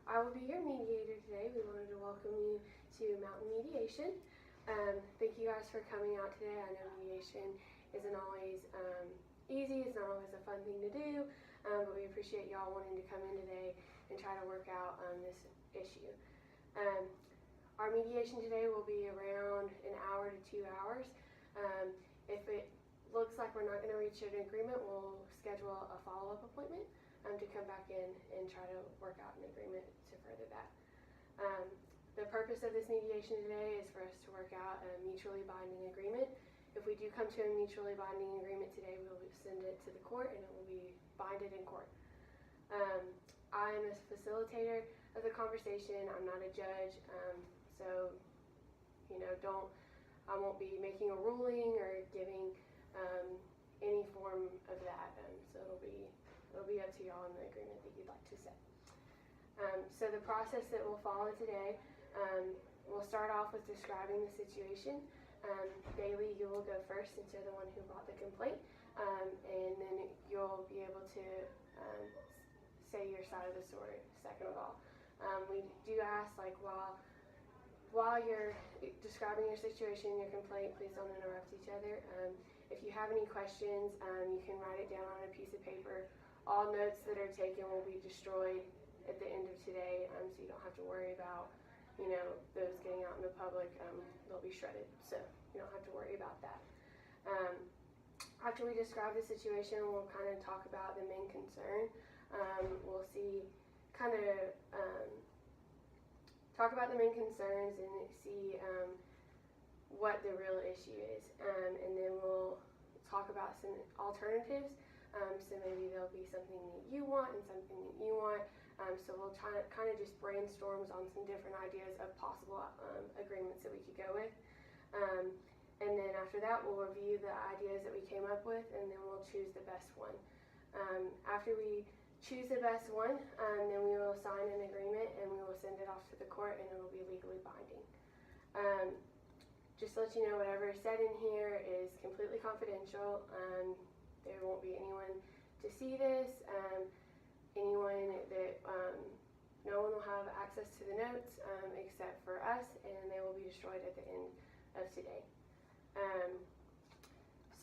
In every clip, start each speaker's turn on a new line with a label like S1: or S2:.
S1: I will be your mediator today. We wanted to welcome you to Mountain Mediation. Thank you guys for coming out today. I know mediation isn't always easy, it's not always a fun thing to do, but we appreciate y'all wanting to come in today and try to work out this issue. Our mediation today will be around an hour to 2 hours. If it looks like we're not going to reach an agreement, we'll schedule a follow-up appointment to come back in and try to work out an agreement to further that. The purpose of this mediation today is for us to work out a mutually binding agreement. If we do come to a mutually binding agreement today, we will send it to the court and it will be binded in court. I am a facilitator of the conversation. I'm not a judge, so I won't be making a ruling or giving any form of that. So it'll be up to y'all in the agreement that you'd like to set. So the process that we'll follow today, we'll start off with describing the situation. Bailey, you will go first since you're the one who brought the complaint, and then you'll be able to say your side of the story second of all. We do ask, while you're describing your situation, your complaint, please don't interrupt each other. If you have any questions, you can write it down on a piece of paper. All notes that are taken will be destroyed at the end of today, so you don't have to worry about, those getting out in the public. They'll be shredded, so you don't have to worry about that. After we describe the situation, we'll kind of talk about the main concern. We'll talk about the main concerns and see what the real issue is, and then we'll talk about some alternatives. So maybe there'll be something that you want and something that you want. So we'll try to kind of just brainstorm on some different ideas of possible agreements that we could go with. And then after that, we'll review the ideas that we came up with, and then we'll choose the best one. After we choose the best one, then we will sign an agreement and we will send it off to the court, and it will be legally binding. Just to let you know, whatever is said in here is completely confidential. There won't be anyone to see this. No one will have access to the notes except for us, and they will be destroyed at the end of today.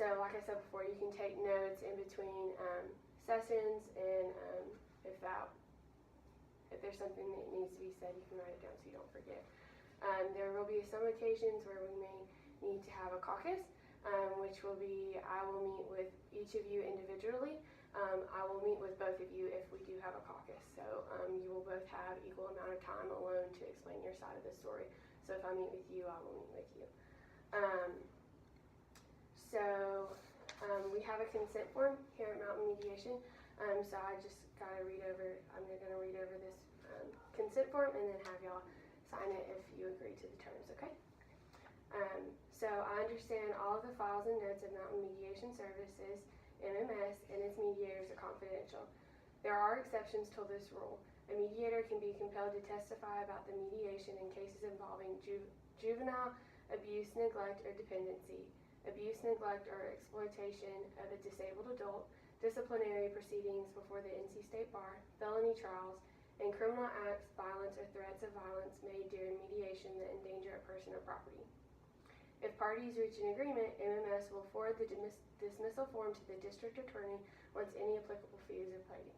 S1: So like I said before, you can take notes in between sessions, and if there's something that needs to be said, you can write it down so you don't forget. There will be some occasions where we may need to have a caucus, which will be, I will meet with each of you individually. I will meet with both of you if we do have a caucus. So you will both have equal amount of time alone to explain your side of the story. So if I meet with you, I will meet with you. We have a consent form here at Mountain Mediation. So I just gotta I'm gonna read over this consent form and then have y'all sign it if you agree to the terms, okay? So I understand all of the files and notes of Mountain Mediation Services, MMS, and its mediators are confidential. There are exceptions to this rule. A mediator can be compelled to testify about the mediation in cases involving juvenile abuse, neglect, or dependency, abuse, neglect, or exploitation of a disabled adult, disciplinary proceedings before the NC State Bar, felony trials, and criminal acts, violence, or threats of violence made during mediation that endanger a person or property. If parties reach an agreement, MMS will forward the dismissal form to the district attorney once any applicable fees are paid.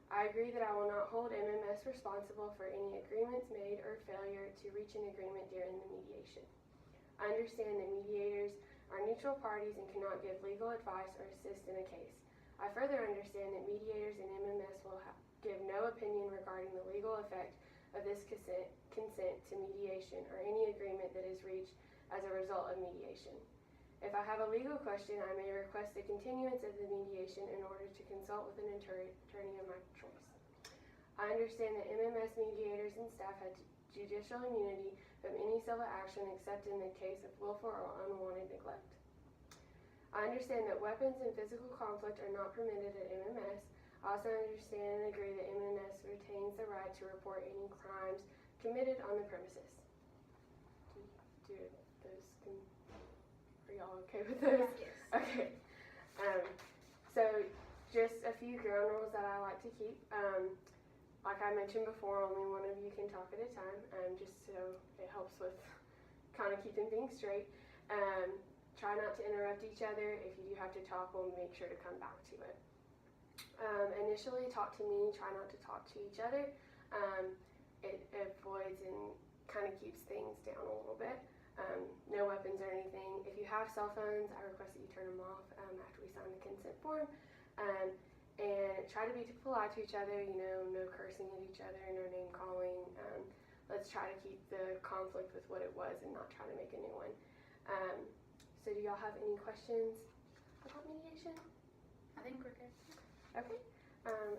S1: I agree that I will not hold MMS responsible for any agreements made or failure to reach an agreement during the mediation. I understand that mediators are neutral parties and cannot give legal advice or assist in a case. I further understand that mediators and MMS will give no opinion regarding the legal effect of this consent to mediation or any agreement that is reached as a result of mediation. If I have a legal question, I may request a continuance of the mediation in order to consult with an attorney of my choice. I understand that MMS mediators and staff have judicial immunity from any civil action except in the case of willful or unwanted neglect. I understand that weapons and physical conflict are not permitted at MMS. I also understand and agree that MMS retains the right to report any crimes committed on the premises. Are y'all okay with those?
S2: Yes.
S1: Okay. So just a few ground rules that I like to keep. like I mentioned before, only one of you can talk at a time, just so it helps with kind of keeping things straight. Try not to interrupt each other. If you do have to talk, we'll make sure to come back to it. Initially, talk to me. Try not to talk to each other. It avoids and kind of keeps things down a little bit. No weapons or anything. If you have cell phones, I request that you turn them off after we sign the consent form. And try to be polite to each other, no cursing at each other, no name calling. Let's try to keep the conflict with what it was and not try to make a new one. So do y'all have any questions about mediation?
S2: I think we're good.
S1: Okay.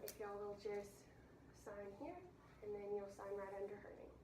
S1: If y'all will just sign here, and then you'll sign right under her name.